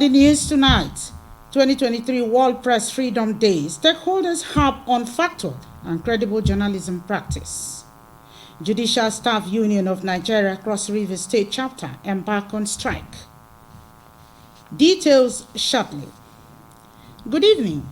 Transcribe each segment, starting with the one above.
On the news tonight, 2023 World Press Freedom Day, stakeholders harp on factual and credible journalism practice. Judicial Staff Union of Nigeria Cross River State Chapter embark on strike. Details shortly. Good evening.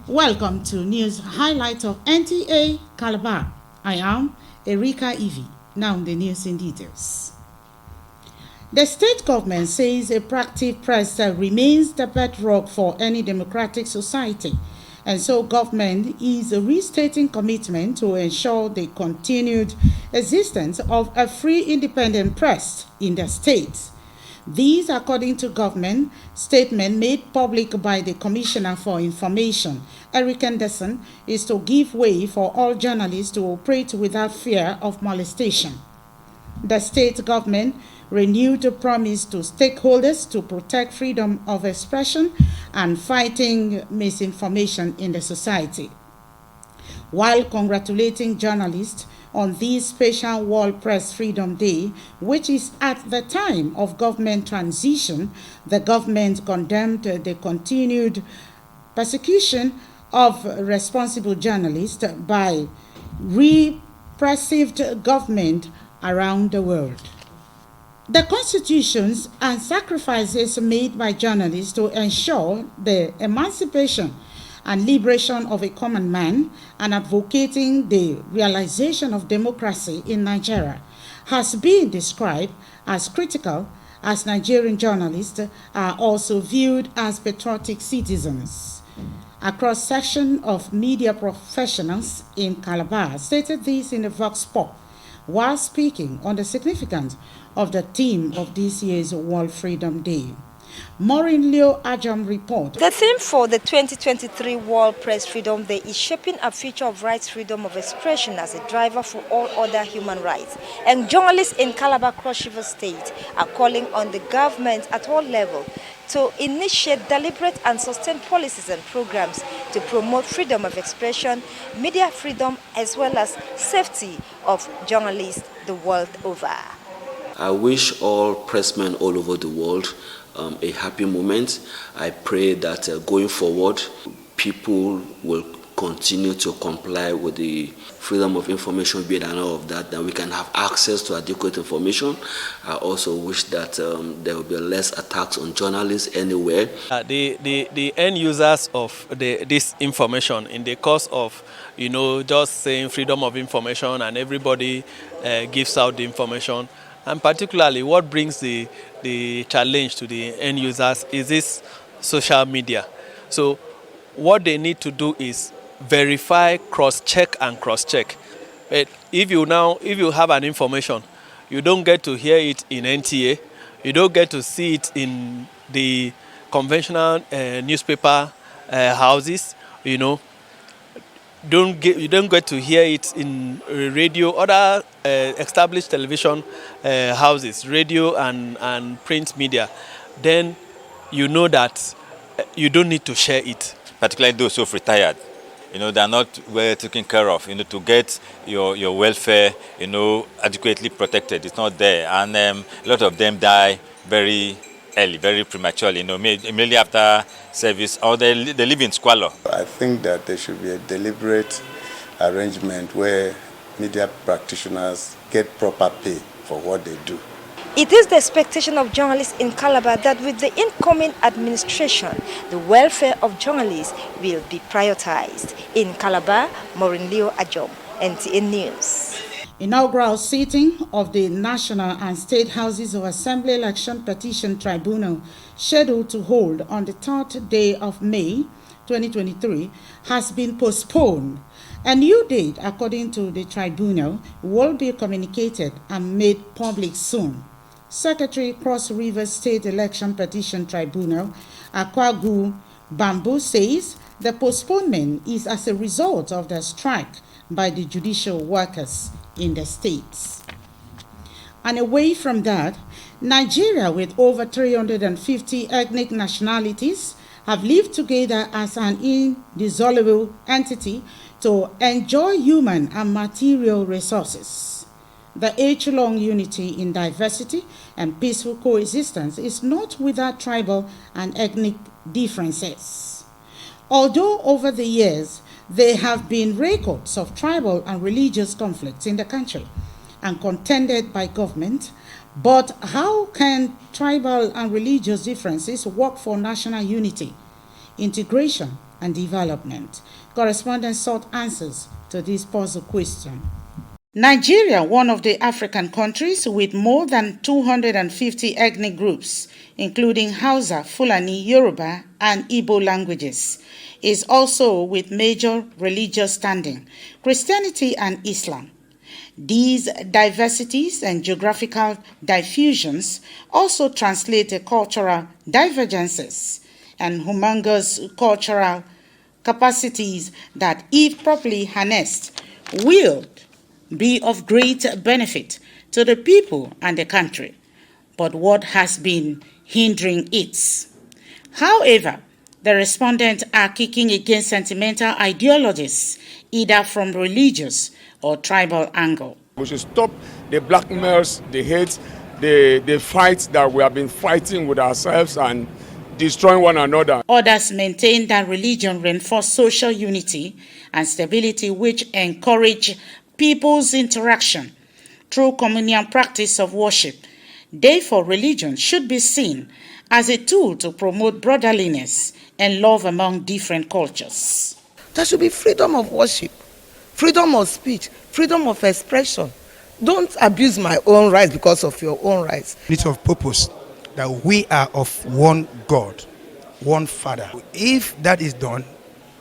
Welcome to News Highlight of Nta Calabar. I am Erika Ivy. Now the news in details. The state government says a proactive press remains the bedrock for any democratic society, and so government is restating commitment to ensure the continued existence of a free independent press in the state. These, according to government statement made public by the Commissioner for Information, Eric Anderson, is to give way for all journalists to operate without fear of molestation. The state government renewed a promise to stakeholders to protect freedom of expression and fighting misinformation in the society. While congratulating journalists on this special World Press Freedom Day, which is at the time of government transition, the government condemned the continued persecution of responsible journalists by repressive government around the world. The constitutions and sacrifices made by journalists to ensure the emancipation and liberation of a common man and advocating the realization of democracy in Nigeria has been described as critical, as Nigerian journalists are also viewed as patriotic citizens. A cross-section of media professionals in Calabar stated this in the Vox Pop while speaking on the significance of the theme of this year's World Freedom Day. Maureen Leo Ajam report. The theme for the 2023 World Press Freedom Day is shaping a future of rights, freedom of expression as a driver for all other human rights. And journalists in Calabar Cross River State are calling on the government at all levels to initiate deliberate and sustained policies and programs to promote freedom of expression, media freedom, as well as safety of journalists the world over. I wish all pressmen all over the world a happy moment. I pray that going forward, people will continue to comply with the freedom of information bill and all of that, that we can have access to adequate information. I also wish that there will be less attacks on journalists anywhere. The end users of this information, in the course of just saying freedom of information and everybody gives out the information, and particularly what brings the challenge to the end users is this social media. So what they need to do is verify, cross-check and cross-check. But if you have an information, you don't get to hear it in NTA, you don't get to see it in the conventional newspaper houses, you don't get to hear it in radio, other established television houses, radio and print media, then you know that you don't need to share it. Particularly those who have retired, they are not well taken care of, to get your welfare, adequately protected. It's not there, and a lot of them die very early, very prematurely, immediately after service, or they live in squalor. I think that there should be a deliberate arrangement where media practitioners get proper pay for what they do. It is the expectation of journalists in Calabar that with the incoming administration, the welfare of journalists will be prioritized. In Calabar, Maureen Leo Ajom, NTA News. Inaugural sitting of the National and State Houses of Assembly Election Petition Tribunal, scheduled to hold on the 3rd day of May 2023, has been postponed. A new date, according to the tribunal, will be communicated and made public soon. Secretary Cross River State Election Petition Tribunal, Akwagu Bamboo, says the postponement is as a result of the strike by the judicial workers in the states. And away from that, Nigeria, with over 350 ethnic nationalities, have lived together as an indissoluble entity to enjoy human and material resources. The age-long unity in diversity and peaceful coexistence is not without tribal and ethnic differences. Although over the years there have been records of tribal and religious conflicts in the country and contended by government, but how can tribal and religious differences work for national unity, integration, and development? Correspondents sought answers to this puzzle question. Nigeria, one of the African countries with more than 250 ethnic groups, including Hausa, Fulani, Yoruba, and Igbo languages, is also with major religious standing, Christianity and Islam. These diversities and geographical diffusions also translate to cultural divergences and humongous cultural capacities that, if properly harnessed, will be of great benefit to the people and the country. But what has been hindering it? However, the respondents are kicking against sentimental ideologies, either from religious or tribal angle. We should stop the blackmails, the hate, the fights that we have been fighting with ourselves and destroying one another. Others maintain that religion reinforces social unity and stability, which encourage people's interaction through communal practice of worship. Therefore, religion should be seen as a tool to promote brotherliness and love among different cultures. There should be freedom of worship, freedom of speech, freedom of expression. Don't abuse my own rights because of your own rights. Unity of purpose, that we are of one God, one Father. If that is done,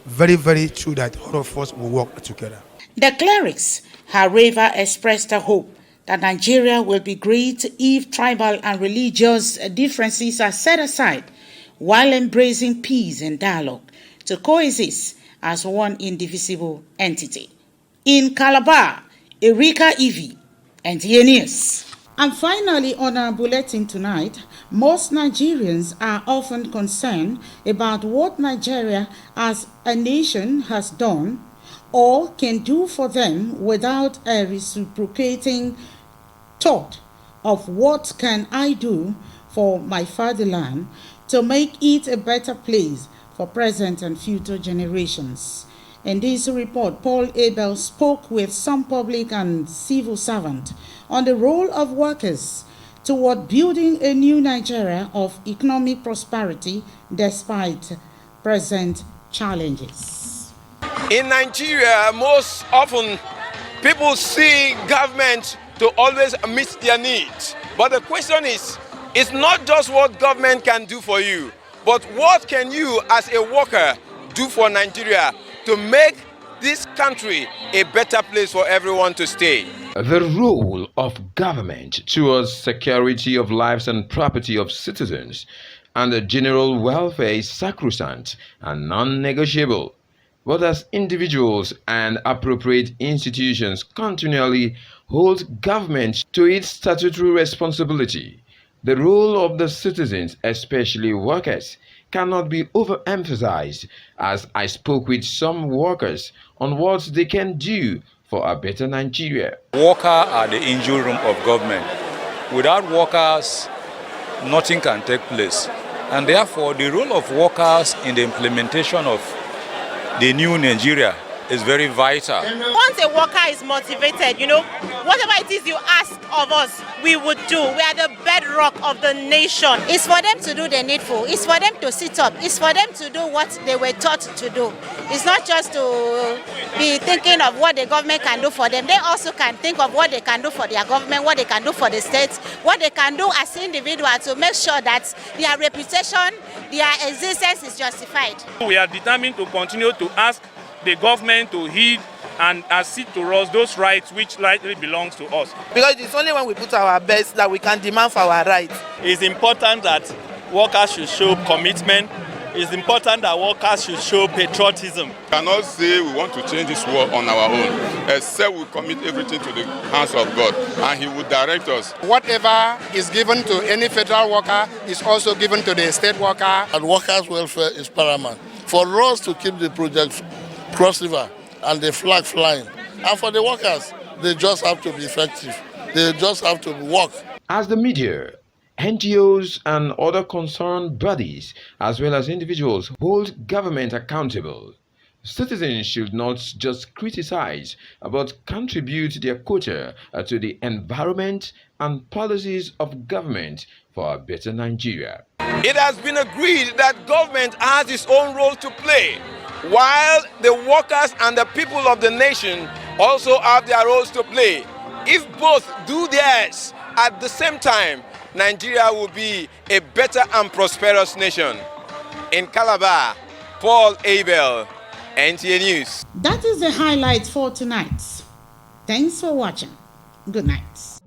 very, very true that all of us will work together. The clerics, however, expressed a hope that Nigeria will be great if tribal and religious differences are set aside while embracing peace and dialogue to coexist as one indivisible entity. In Calabar, Erika Evie, Nta News. And finally, on our bulletin tonight, most Nigerians are often concerned about what Nigeria as a nation has done or can do for them without a reciprocating thought of what can I do for my fatherland to make it a better place for present and future generations. In this report, Paul Abel spoke with some public and civil servants on the role of workers toward building a new Nigeria of economic prosperity despite present challenges. In Nigeria, most often people see government to always meet their needs. But the question is, it's not just what government can do for you, but what can you as a worker do for Nigeria to make this country a better place for everyone to stay. The role of government towards security of lives and property of citizens and the general welfare is sacrosanct and non-negotiable. But as individuals and appropriate institutions continually hold government to its statutory responsibility, the role of the citizens, especially workers, cannot be overemphasized, as I spoke with some workers on what they can do for a better Nigeria. Workers are the engine room of government. Without workers, nothing can take place. And therefore, the role of workers in the implementation of the new Nigeria is very vital. Once a worker is motivated, whatever it is you ask of us, we would do. We are the bedrock of the nation. It's for them to do the needful. It's for them to sit up. It's for them to do what they were taught to do. It's not just to be thinking of what the government can do for them. They also can think of what they can do for their government, what they can do for the states, what they can do as individuals to make sure that their reputation, their existence is justified. We are determined to continue to ask the government to heed and accede to us those rights which rightly belongs to us. Because it's only when we put our best that we can demand for our rights. It's important that workers should show commitment. It's important that workers should show patriotism. We cannot say we want to change this world on our own, except we commit everything to the hands of God, and He will direct us. Whatever is given to any federal worker is also given to the state worker. And workers' welfare is paramount. For us to keep the project cross river and the flag flying, and for the workers, they just have to be effective. They just have to work. As the media, NGOs and other concerned bodies, as well as individuals, hold government accountable, citizens should not just criticize, but contribute their quota to the environment and policies of government for a better Nigeria. It has been agreed that government has its own role to play, while the workers and the people of the nation also have their roles to play. If both do theirs at the same time, Nigeria will be a better and prosperous nation. In Calabar, Paul Abel, NTA News. That is the highlight for tonight. Thanks for watching. Good night.